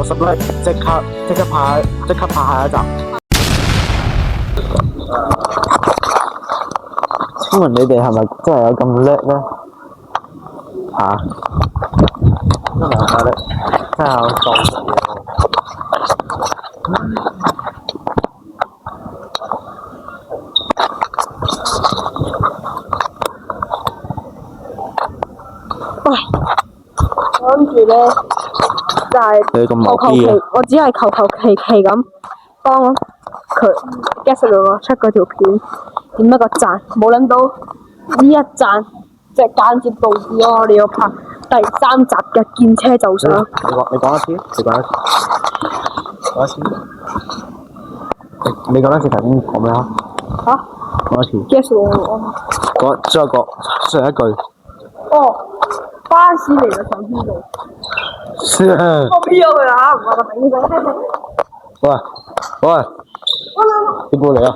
60 like，即刻拍下一集。請問你哋係咪真係有咁叻咧？嚇？真係有咁叻，真係有做嘢喎。喂，我諗住咧就係求其，我只係求其咁幫佢 guess 到出嗰條片，點一個讚，冇諗到呢一讚即係間接導致咗我哋要拍第3集嘅見車就上。你講一次，你講一次頭先講咩啊？嚇？講一次。guess 我。講最後一句。哦，巴士嚟嘅手邊度。我邊有佢啊？我個頂仔。喂，你過嚟啊！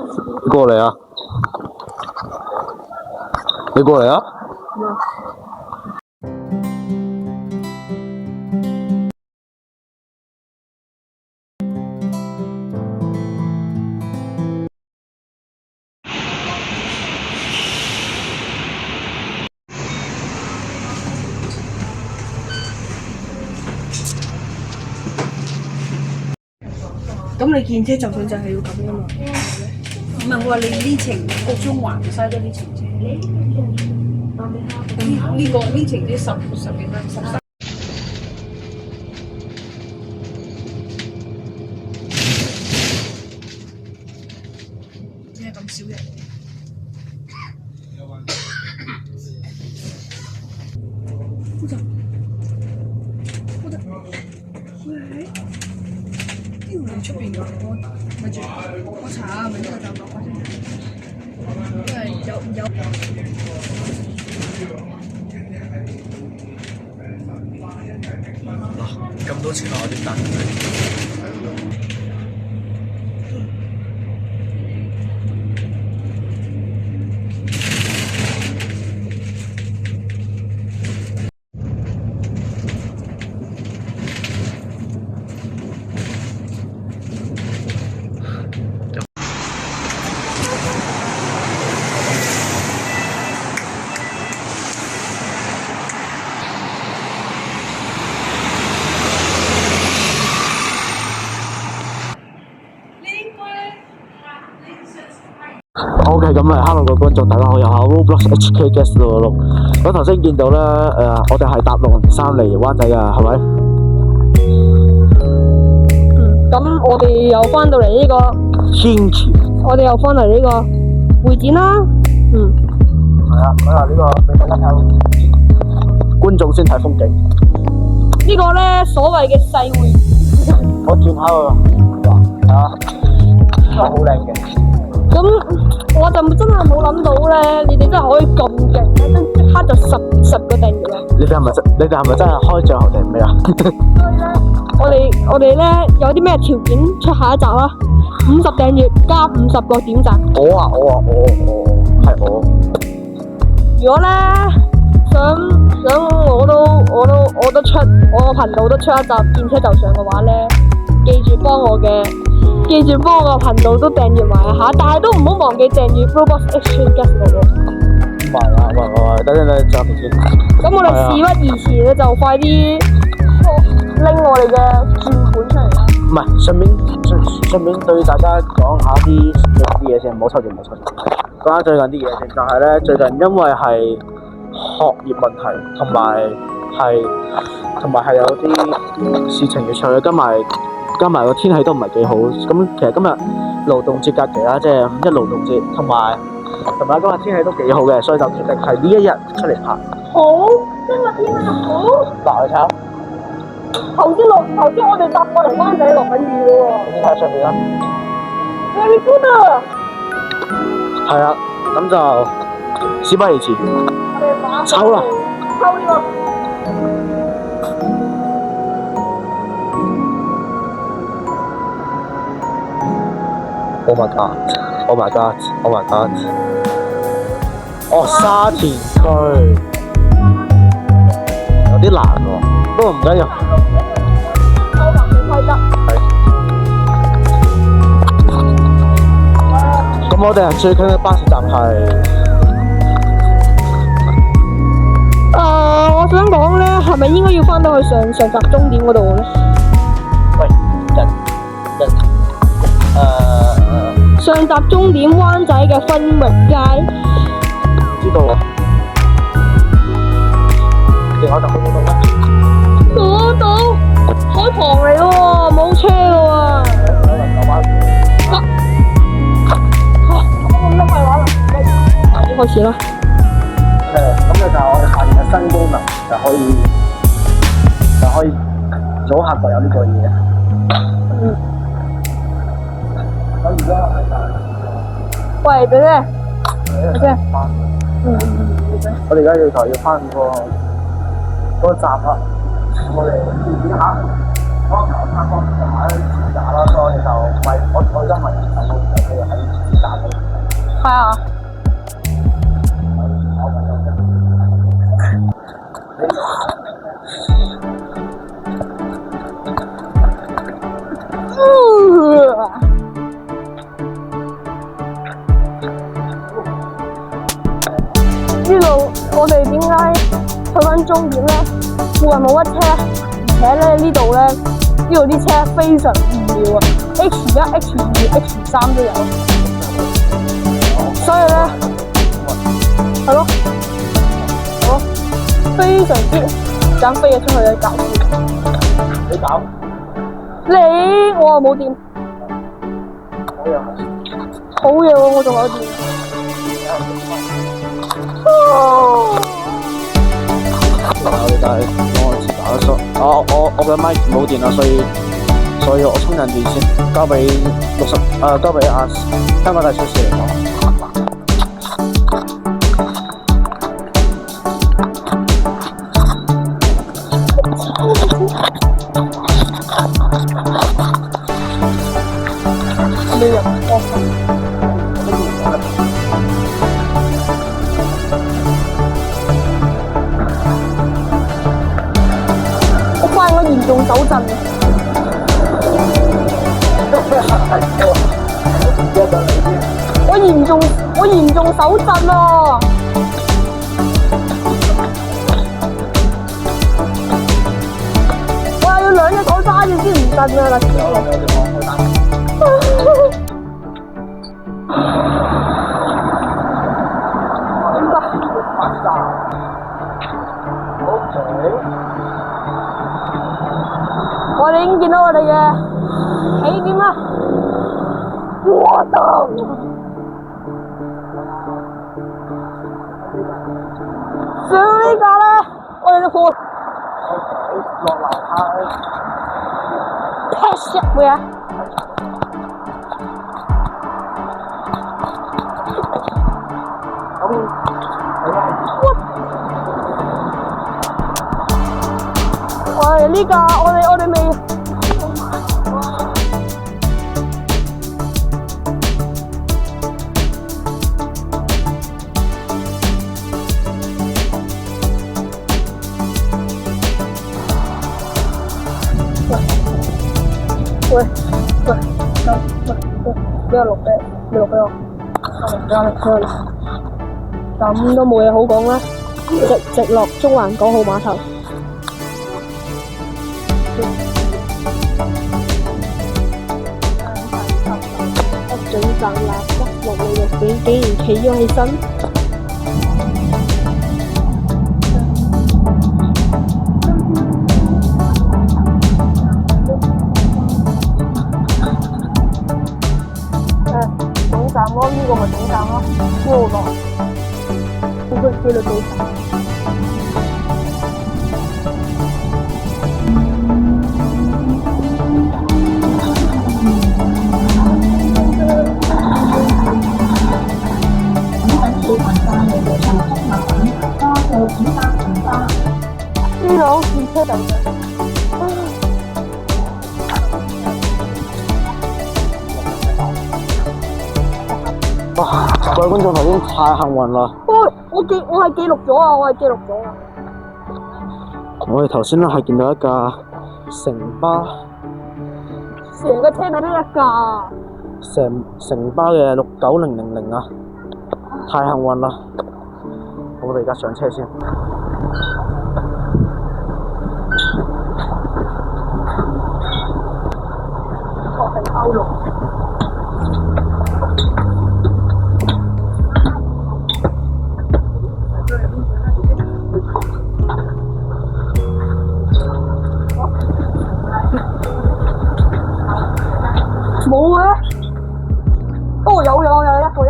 咁你見車就上就係要咁噶嘛？唔係我話你呢程個中環就嘥咗呢程車。呢程啲十幾蚊13。點解咁少人？呢度出邊㗎？咪住，我查下咪呢個站落翻先。因為有。咁多錢我點等佢？OK， 咁啊，hello 各位觀眾，大家好，又係 Roblox HK Guest 666。咁頭先見到咧，我哋係搭603嚟灣仔㗎，係咪？咁我哋又翻到嚟呢個天橋。我哋又翻嚟呢個會展啦。係啊，咁啊呢個俾大家睇，觀眾先睇風景。呢個咧所謂嘅細會展。我轉下個，係啊，真係好靚嘅。咁我就真係冇諗到咧，你哋真係可以咁勁，即刻就十個訂閱啦！你哋係咪真係開帳後定咩啊？所以咧，我哋咧有啲咩條件出下一集啦？50訂閱加50個點讚。我係我。如果咧想我都出我個頻道都出一集見車就上嘅話咧，記住幫我個頻道都訂閱埋下，但係都唔好忘記訂閱 Roblox HK Guest 666。唔係啊，喂，等再先。咁我哋事不宜遲咧，就快啲拎我哋嘅轉盤出嚟啦。唔係，順便對大家講下啲嘢先，唔好抽住。講下最近啲嘢先，就係咧最近因為係學業問題，同埋係有啲事情要處理，加埋個天氣都唔係幾好，咁其實今日勞動節假期啦，即係5一勞動節，同埋今日天氣都幾好嘅，所以就決定係呢一日出嚟拍。好，今日天氣好。嗱，你睇下，頭先我哋搭過嚟灣仔落緊雨嘅喎。你睇下上面啦。Very good。係啊，咁就事不宜遲，抽啦。抽呢個。Oh my god！哦，沙田區有啲難喎，不過唔緊要。咁我哋最近嘅巴士站係我想講咧，係咪應該要翻到去上集終點嗰度咧？喂，上集終點灣仔嘅分域街。知道喎。電話就去嗰度啦。嗰度海旁嚟喎，冇車嘅喎。咁都係玩啦，開始啦。咁就係我哋發現嘅新功能，就可以左下角有呢個嘢。咁而家喂，姐姐，我哋而家要翻嗰個站啦。我哋點下？剛才我參觀就買咗支架啦，所以就唔係我而家唔係喺支架嗰度。係啊。呢度我哋點解去返終點咧？附近冇乜車，而且咧呢度咧呢度啲車非常無聊啊 ！H1、H2、H3都有，所以咧係咯，非常之想飛咗出去嘅搞笑。你搞？我啊冇掂。好嘢喎！我仲有掂。但係我自打咗，我嘅麥冇電啦，所以我充緊電先，交俾香港大小事嚟講。嚴重手震，我嚴重手震啊！我要兩隻手揸住先唔震啊！嗱，我哋已經見到我哋嘅起點啦！我操！上呢架咧，我哋嘅貨落樓下 pass 入去啊！喂，呢架我哋未。喂，俾我錄俾我，咁都冇嘢好講啦，直落中環港澳碼頭。一整陣垃圾落你肉片，竟然企咗起身。總站咯，呢個咪總站咯，呢度落，呢個飛到總站。呢度電車站。哇！各位觀眾頭先太幸運啦！我係記錄咗啊！我哋頭先咧係見到一架城巴，成個車隊得一架。成包嘅69000啊！太幸運啦！我哋而家上車先。我係歐陸。冇啊！哦，有一個，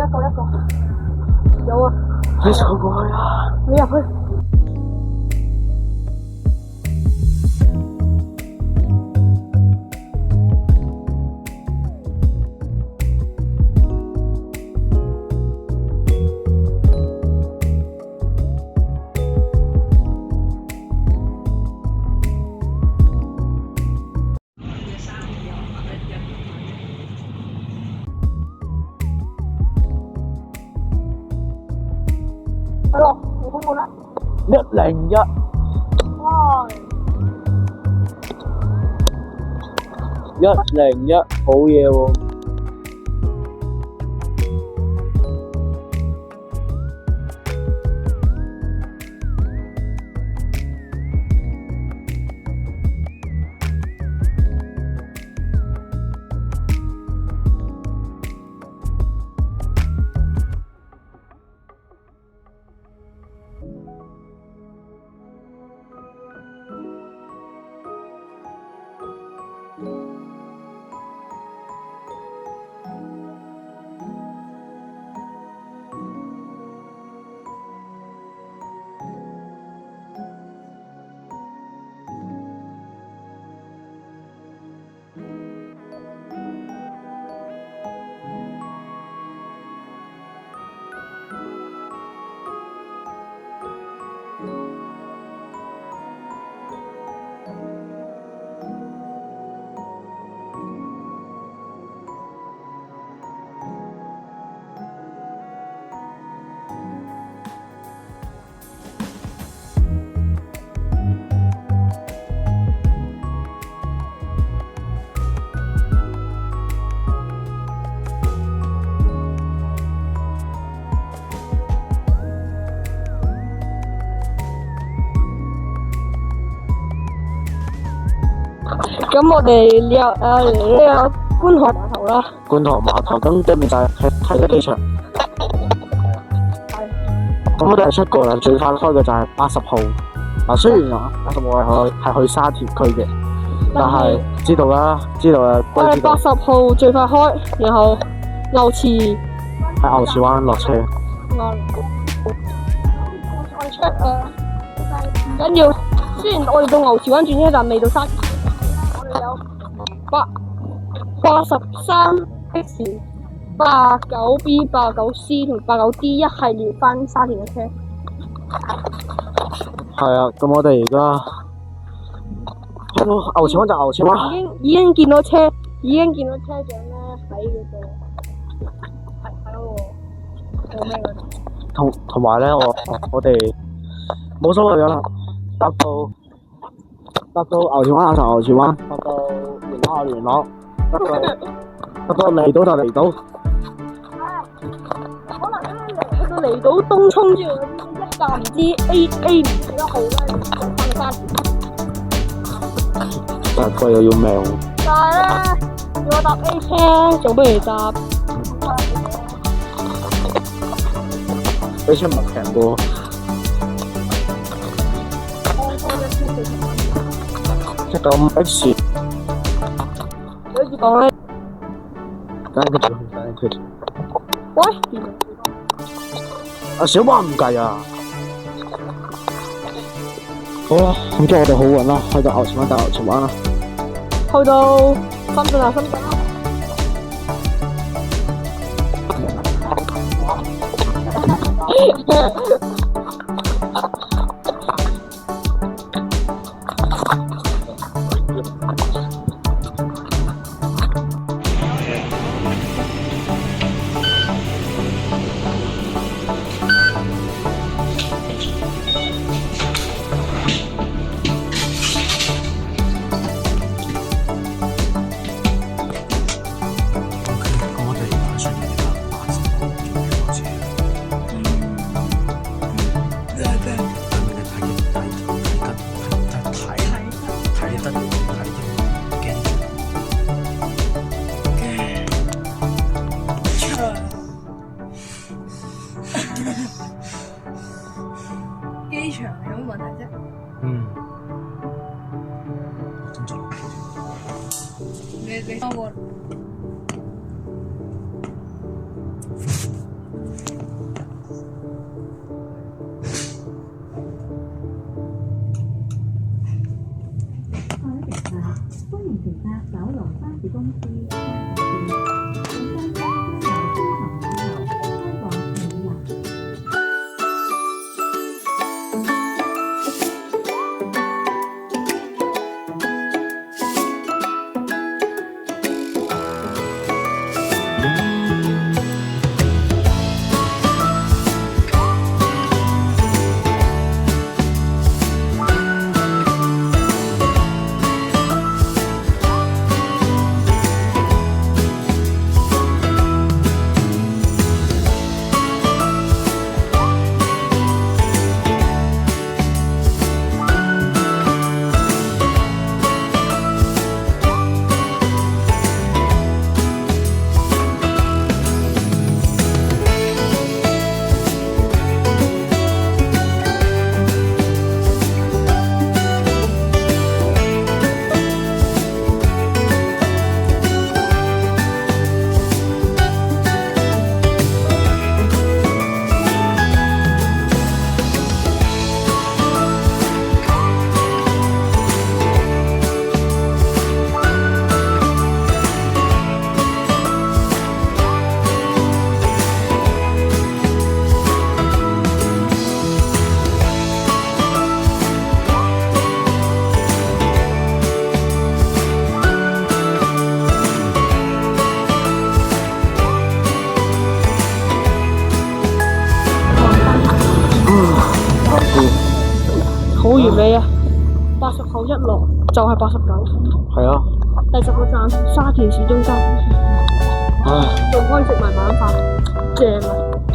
有啊！你走過去啊！你入去。係咯，你通過啦。101。哇101，好嘢喎！咁我哋入嚟呢個觀塘碼頭啦。觀塘碼頭咁對面就係啟德機場。咁我哋係出過啦，最快開嘅就係80號。嗱，雖然啊80號係去沙田區嘅，但係知道啦，我哋80號最快開，然後牛池喺牛池灣落車。我 check 唔緊要，雖然我哋到牛池灣轉車站未到沙田，我哋有83X、89B、89C 同89D 一系列翻沙田嘅車。係啊，咁我哋而家去到牛池灣就牛池灣。已經見到車長咧喺嗰個係咯喎，做咩嗰度？同埋咧，我哋冇所謂噶啦，搭到牛池灣就牛池灣，搭到元朗就元朗，搭到離島就離島。可能咧去到離島東涌之後，一站唔知 A 唔記得號咧，就翻沙田。但係貴又要命喎。但係咧，如果搭 A 車，仲不如搭 A 車唔係平過。195X。你好似講咧，等佢住。喂，阿小巴唔計啊！好啦，咁即係我哋好運啦，去到牛池灣搭牛池灣啦。去到深圳啊，深圳啦！咁你幫我。歡迎乘搭九龍巴士公司沙田線，本站將由觀塘碼頭開往美林。好完美啊！80後一落就係89。係啊。第10個站沙田市中心。唉。仲可以食埋晚飯，正啊！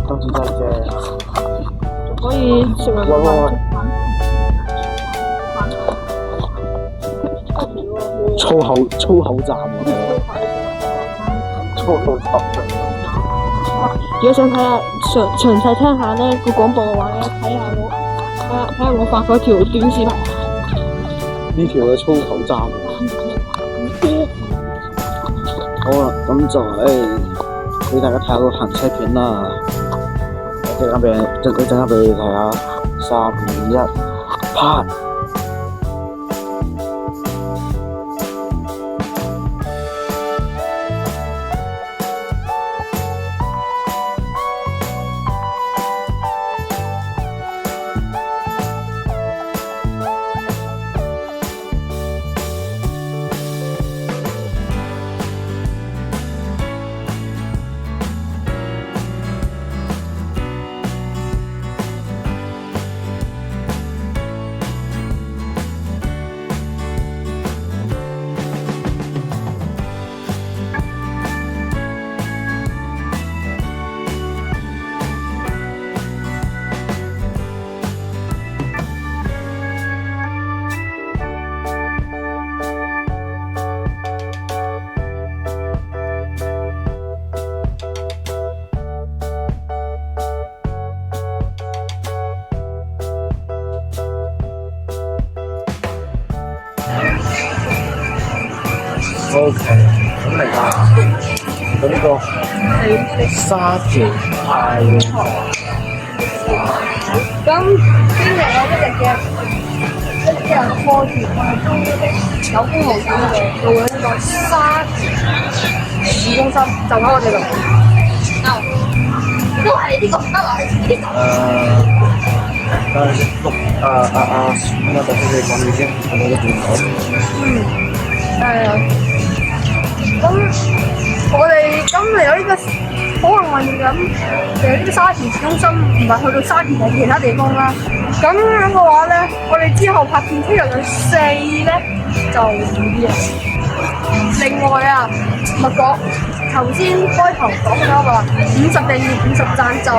今次真係正。仲可以食埋晚飯。粗口站喎。粗口站。如果想睇下詳細聽下呢個廣播嘅話咧，睇下我發嗰條短視頻。呢條嘅粗口站。好啦，咁就俾大家睇下個行車片啦。一陣間俾你睇下，3、2、1，拍。OK， 咁嚟啦。咁呢個沙田太陽堂。咁今日我一日嘅課程係中有工務店嘅，做緊呢個沙田市中心，就喺我哋度。都係呢個得來呢個。咁我就先講你先，我哋嘅電腦。咁我哋咁嚟到呢個好幸運咁嚟到呢個沙田市中心，唔係去到沙田嘅其他地方啦。咁樣嘅話咧，我哋之後拍片區入去4咧就唔易啊。另外啊，咪講頭先開頭講咗話50訂閱50讚就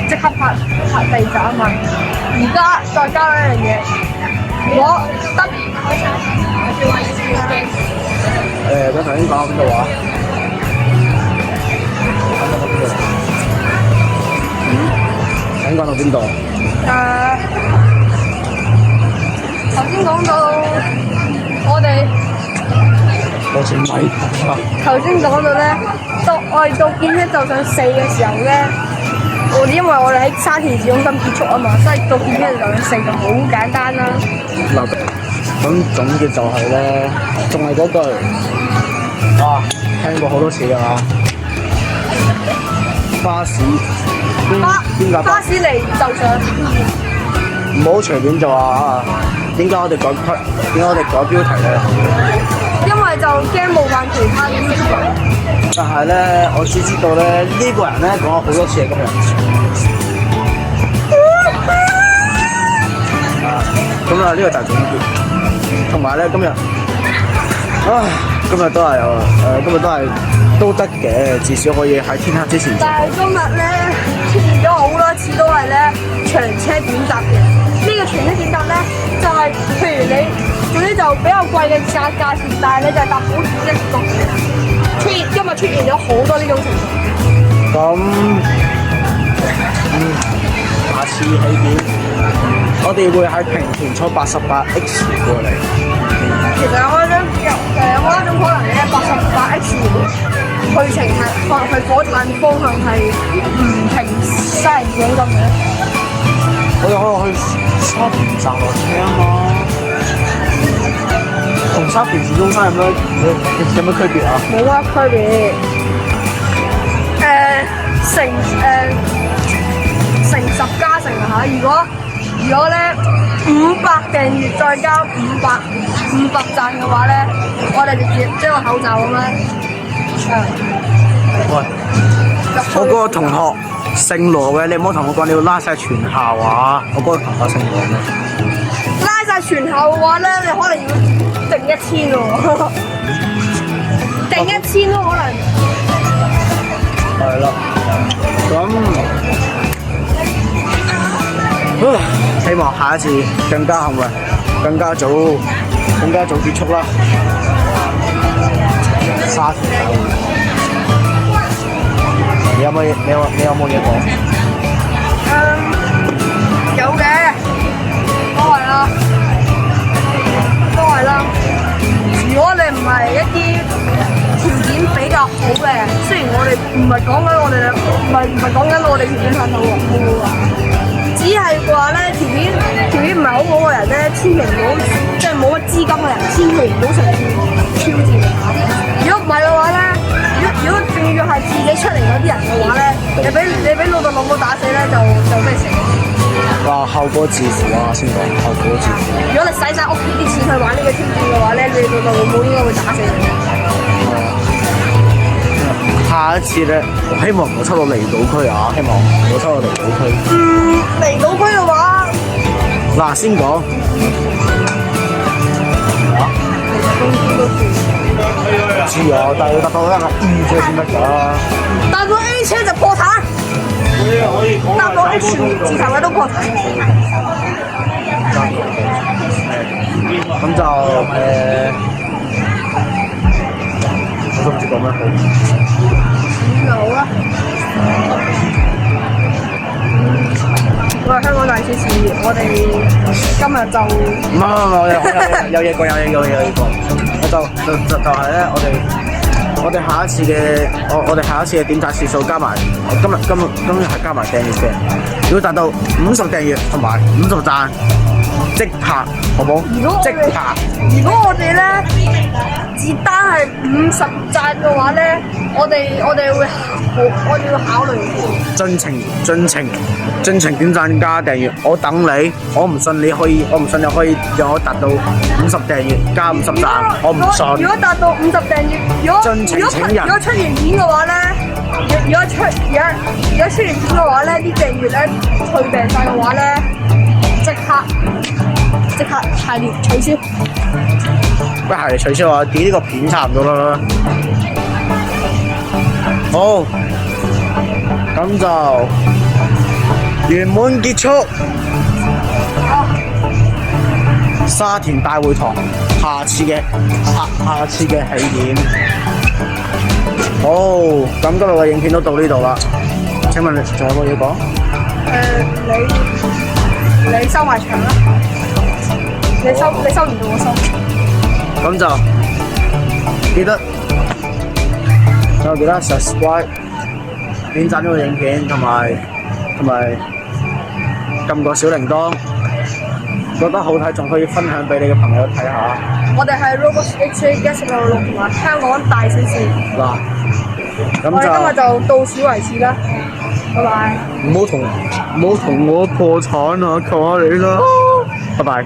即刻拍第2集啊嘛。而家再加一樣嘢，如果得咁頭先講到邊度啊？頭先講到邊度？頭先講到我哋好似米頭先講到咧，我哋到建車就上4嘅時候咧，因為我哋喺沙田市中心結束啊嘛，所以到建車就上4就好簡單啦。嗱，咁總結就係咧，仲係嗰句，聽過好多次㗎啦。巴士邊架巴士嚟就上，唔好隨便做啊！點解我哋改標題咧？因為就驚冒犯其他嘅 YouTuber。但係咧，我只知道咧，呢個人咧講咗好多次嘅今日。咁啊，呢個就係總結。同埋咧，今日都係都得嘅，至少可以喺天黑之前。但係今日咧出現咗好多次都係咧長車短搭嘅。呢個長車短搭咧就係、譬如你總之就比較貴嘅價錢，但係你就係搭好短嘅途嘅。今日出現咗好多呢種情況。咁下次起點，我哋會喺平田坐88X 過嚟。其實有一種可能咧，88X 去程係去火炭方向係唔停西人井咁嘅。我哋可以去沙田站落車啊嘛，同沙田市中心有咩區別啊？冇乜區別。乘10加乘嚇，如果咧500訂閱再加500讚嘅話咧，我哋就接個口罩咁樣。喂，我嗰個同學姓羅嘅，你唔好同我講你要拉晒全校啊！我嗰個同學姓羅嘅。拉晒全校嘅話咧，你可能要定1000喎，定1000咯可能。係啦，咁希望下一次更加幸運，更加早結束啦。沙田大會，你有冇嘢講？有嘅，都係啦。如果你唔係一啲條件比較好嘅，雖然我哋唔係講緊我哋條件很好啊，只係話咧條件唔係好好嘅人咧，千祈唔好即係冇乜資金嘅人，千祈唔好嘗試挑戰。如果唔係嘅話咧，如果仲要係自己出嚟嗰啲人嘅話咧，你俾老豆老母打死咧，就咩死？話後果自負啊，先講後果自負。如果你使晒屋企啲錢去玩呢個挑戰嘅話咧，你老豆老母應該會打死你。下一次咧，我希望唔好抽到離島區啊！希望唔好抽到離島區。離島區嘅話，嗱先講。知啊，但係要達到一個 E 車先得㗎。搭到 A 車就破產，搭到 H 字頭嘅都破產。咁就我都唔知講咩好。好啦，我係香港大小事，我哋今日就唔係，有嘢講。就係咧，我哋下一次嘅我哋下一次嘅點讚次數加埋，今日係加埋訂閱嘅，如果達到50訂閱同埋50讚，即拍好冇？即拍。如果我哋咧只單係50讚嘅話咧，我哋會考慮。盡情點讚加訂閱，我等你。我唔信你可以讓我達到50訂閱加50讚，我唔信。如果達到50訂閱，如果出完片嘅話咧，如果出完片嘅話咧，啲訂閱咧退訂晒嘅話咧，即刻系列取消。喂，系列取消啊！點呢個片差唔多啦。好，咁就圓滿結束。沙田大會堂，下次嘅起點。好，咁今日嘅影片都到呢度啦。請問你仲有冇嘢講？你收埋場啦。你收唔到我收。咁就記得 subscribe、點讚呢個影片，同埋撳個小鈴鐺。覺得好睇，仲可以分享俾你嘅朋友睇下。我哋係 Roblox HA166同埋香港大小事。嗱，咁我哋今日就到此為止啦，拜拜。唔好同我破產啊！求下你啦，拜拜。